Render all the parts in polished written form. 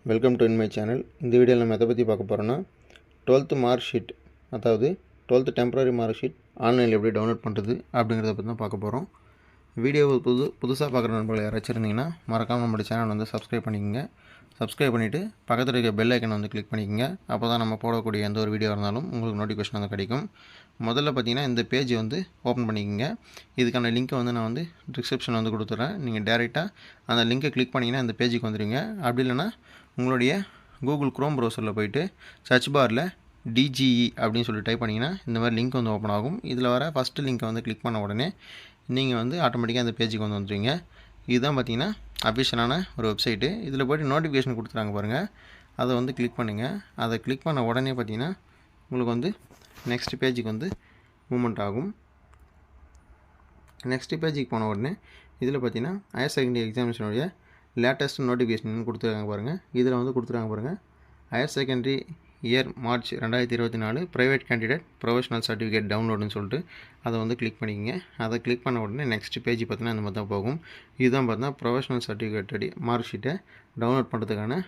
Welcome to in my channel. இந்த வீடியோவில் நம்ம எதை பற்றி பார்க்க போகிறோன்னா 12th மார்க் ஷீட், அதாவது 12th டெம்பரரி மார்க் ஷீட் ஆன்லைனில் எப்படி டவுன்லோட் பண்ணுறது அப்படிங்கிறத பற்றி தான் பார்க்க போகிறோம். வீடியோவை புதுசாக பார்க்குற நண்பர்கள் யாராச்சும் இருந்தீங்கன்னா மறக்காமல் நம்மளோட சேனல் வந்து சப்ஸ்கிரைப் பண்ணிக்கோங்க. சப்ஸ்கிரைப் பண்ணிவிட்டு பக்கத்தில் இருக்க பெல் ஐக்கனை வந்து கிளிக் பண்ணிக்கோங்க. அப்போ தான் நம்ம போடக்கூடிய எந்த ஒரு வீடியோ இருந்தாலும் உங்களுக்கு நோட்டிஃபிகேஷன் வந்து கிடைக்கும். முதல்ல பார்த்தீங்கன்னா இந்த பேஜ் வந்து ஓப்பன் பண்ணிக்கோங்க. இதுக்கான லிங்க்கை வந்து நான் வந்து டிஸ்கிரிப்ஷனில் வந்து கொடுத்துட்றேன். நீங்கள் டேரெக்டாக அந்த லிங்கை கிளிக் பண்ணிங்கன்னா இந்த பேஜுக்கு வந்துடுவீங்க. அப்படி இல்லைனா உங்களுடைய கூகுள் க்ரோம் ப்ரௌசரில் போய்ட்டு சர்ச் பாரில் DGE அப்படின்னு சொல்லி டைப் பண்ணிங்கன்னா இந்த மாதிரி லிங்க் வந்து ஓப்பன் ஆகும். இதில் வர ஃபஸ்ட்டு லிங்க்கை வந்து கிளிக் பண்ண உடனே நீங்கள் வந்து ஆட்டோமேட்டிக்காக இந்த பேஜுக்கு வந்து வந்துடுவீங்க. இதுதான் பார்த்தீங்கன்னா அஃபிஷியலான ஒரு வெப்சைட்டு. இதில் போய்ட்டு நோட்டிஃபிகேஷன் கொடுத்துறாங்க பாருங்கள், அதை வந்து கிளிக் பண்ணுங்கள். அதை கிளிக் பண்ண உடனே பார்த்தீங்கன்னா உங்களுக்கு வந்து நெக்ஸ்ட் பேஜுக்கு வந்து மூவ்மெண்ட் ஆகும். நெக்ஸ்ட் பேஜுக்கு போன உடனே இதில் பார்த்தீங்கன்னா ஹையர் செகண்டரி எக்ஸாமினேஷனுடைய லேட்டஸ்ட் நோட்டிஃபிகேஷன் கொடுத்துருக்காங்க பாருங்கள். இதில் வந்து கொடுத்துருக்காங்க பாருங்கள், higher secondary year March 2024 private candidate professional certificate டவுன்லோடுன்னு சொல்லிட்டு அதை வந்து கிளிக் பண்ணிக்கங்க. அதை கிளிக் பண்ண உடனே நெக்ஸ்ட் பேஜ் பார்த்தீங்கன்னா இந்த மாதிரி தான் போகும். இதுதான் பார்த்தீங்கன்னா ப்ரொஃபஷனல் சர்டிஃபிகேட் மார்க் ஷீட்டை டவுன்லோட் பண்ணுறதுக்கான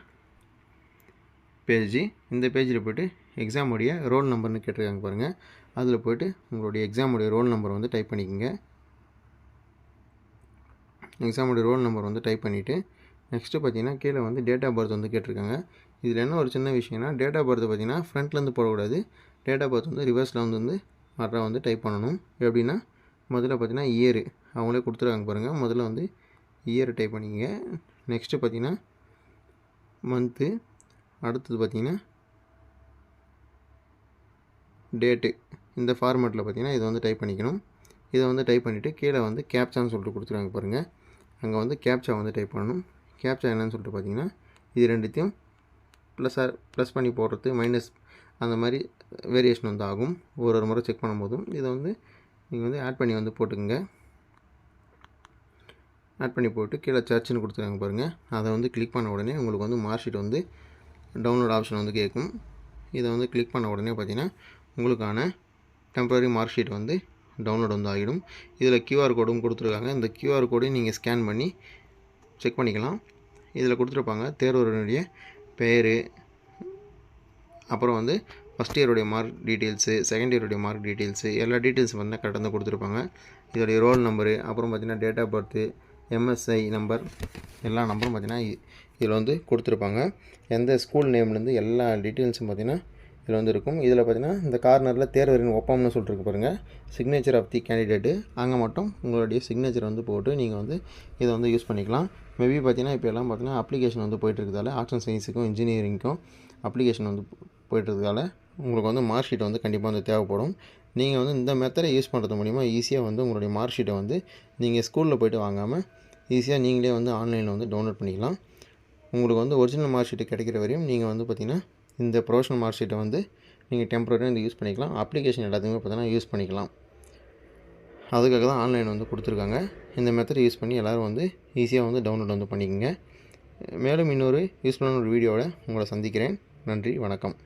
பேஜ். இந்த பேஜில் போய்ட்டு எக்ஸாமுடைய ரோல் நம்பர்னு கேட்டிருக்காங்க பாருங்கள். அதில் போய்ட்டு உங்களுடைய எக்ஸாமுடைய ரோல் நம்பர் வந்து டைப் பண்ணிக்கோங்க. எக்ஸாமுடைய ரோல் நம்பர் வந்து டைப் பண்ணிவிட்டு நெக்ஸ்ட்டு பார்த்தீங்கன்னா கீழே வந்து டேட் ஆஃப் பர்த் வந்து கேட்டிருக்காங்க. இதில் என்ன ஒரு சின்ன விஷயம்னா, டேட் ஆஃப் பர்த் பார்த்தீங்கன்னா ஃப்ரண்ட்லேருந்து போடக்கூடாது. டேட் ஆஃப் பர்த் வந்து ரிவர்ஸில் வந்து வர வந்து டைப் பண்ணணும். எப்படின்னா முதல்ல பார்த்தீங்கன்னா இயரு அவங்களே கொடுத்துருக்காங்க பாருங்கள். முதல்ல வந்து இயரை டைப் பண்ணிக்கங்க. நெக்ஸ்ட்டு பார்த்தீங்கன்னா மந்த்து, அடுத்தது பார்த்தீங்கன்னா டேட்டு. இந்த ஃபார்மேட்டில் பார்த்தீங்கன்னா இதை வந்து டைப் பண்ணிக்கணும். இதை வந்து டைப் பண்ணிவிட்டு கீழே வந்து கேப்சான்னு சொல்லிட்டு கொடுத்துருக்காங்க பாருங்கள். அங்கே வந்து கேப்சா வந்து டைப் பண்ணணும். கேப்சா என்னன்னு சொல்லிட்டு பார்த்தீங்கன்னா இது ரெண்டுத்தையும் ப்ளஸ் பண்ணி போடுறது மைனஸ் அந்த மாதிரி வேரியேஷன் வந்து ஆகும் ஒரு முறை செக் பண்ணும்போதும். இதை வந்து நீங்கள் வந்து ஆட் பண்ணி வந்து போட்டுக்கோங்க. ஆட் பண்ணி போட்டு கீழே சர்ச்னு கொடுத்துருக்காங்க பாருங்கள். அதை வந்து கிளிக் பண்ண உடனே உங்களுக்கு வந்து மார்க் ஷீட் வந்து டவுன்லோட் ஆப்ஷன் வந்து கேட்கும். இதை வந்து கிளிக் பண்ண உடனே பார்த்தீங்கன்னா உங்களுக்கான டெம்பரரி மார்க் ஷீட் வந்து டவுன்லோட் வந்து ஆகிடும். இதில் QR கோடும் கொடுத்துருக்காங்க. இந்த QR கோடையும் நீங்கள் ஸ்கேன் பண்ணி செக் பண்ணிக்கலாம். இதில் கொடுத்துருப்பாங்க தேர்வருடைய பேர், அப்புறம் வந்து ஃபஸ்ட் இயருடைய மார்க் டீட்டெயில்ஸு, செகண்ட் இயருடைய மார்க் டீட்டெயில்ஸு, எல்லா டீட்டெயில்ஸும் வந்து கரெக்டாக வந்து கொடுத்துருப்பாங்க. இதோடைய ரோல் நம்பரு, அப்புறம் பார்த்திங்கன்னா date of birth, MSI number, எல்லா நம்பரும் பார்த்திங்கன்னா இதில் வந்து கொடுத்துருப்பாங்க. எந்த ஸ்கூல் நேம்லேருந்து எல்லா டீட்டெயில்ஸும் பார்த்திங்கன்னா இதில் வந்து இருக்கும். இதில் பார்த்திங்கன்னா இந்த கார்னரில் தேர்வரின் ஒப்பம்னு சொல்லிட்டு பாருங்கள், சிக்னேச்சர் ஆஃப் தி கேண்டிடேட்டு, அங்கே மட்டும் உங்களுடைய சிக்னேச்சர் வந்து போட்டு நீங்கள் வந்து இதை வந்து யூஸ் பண்ணிக்கலாம். மேபி பார்த்திங்கன்னா இப்போ எல்லாம் பார்த்திங்கன்னா அப்ளிகேஷன் வந்து போய்ட்டுருக்கிறதால ஆர்ட்ஸ் அண்ட் சயின்ஸுக்கும் இன்ஜினியரிங்க்கும் அப்ளிகேஷன் வந்து போய்ட்டுருக்கிறதால உங்களுக்கு வந்து மார்க் ஷீட் வந்து கண்டிப்பாக வந்து தேவைப்படும். நீங்கள் வந்து இந்த மெத்தடை யூஸ் பண்ணுறது மூலிமா ஈஸியாக வந்து உங்களுடைய மார்க் ஷீட்டை வந்து நீங்கள் ஸ்கூலில் போய்ட்டு வாங்காமல் ஈஸியாக நீங்களே வந்து ஆன்லைனில் வந்து டவுன்லோட் பண்ணிக்கலாம். உங்களுக்கு வந்து ஒரிஜினல் மார்க் ஷீட்டு கிடைக்கிற வரையும் நீங்கள் வந்து பார்த்திங்கன்னா இந்த ப்ரொஃபஷனல் மார்க் ஷீட்டை வந்து நீங்கள் டெம்பரரியாக வந்து யூஸ் பண்ணிக்கலாம். அப்ளிகேஷன் எல்லாத்தையுமே பார்த்தீங்கன்னா யூஸ் பண்ணிக்கலாம். அதுக்காக தான் ஆன்லைன் வந்து கொடுத்துருக்காங்க. இந்த மெத்தட் யூஸ் பண்ணி எல்லோரும் வந்து ஈஸியாக வந்து டவுன்லோட் வந்து பண்ணிக்கோங்க. மேலும் இன்னொரு யூஸ்ஃபுல்லான ஒரு வீடியோவோட உங்களை சந்திக்கிறேன். நன்றி, வணக்கம்.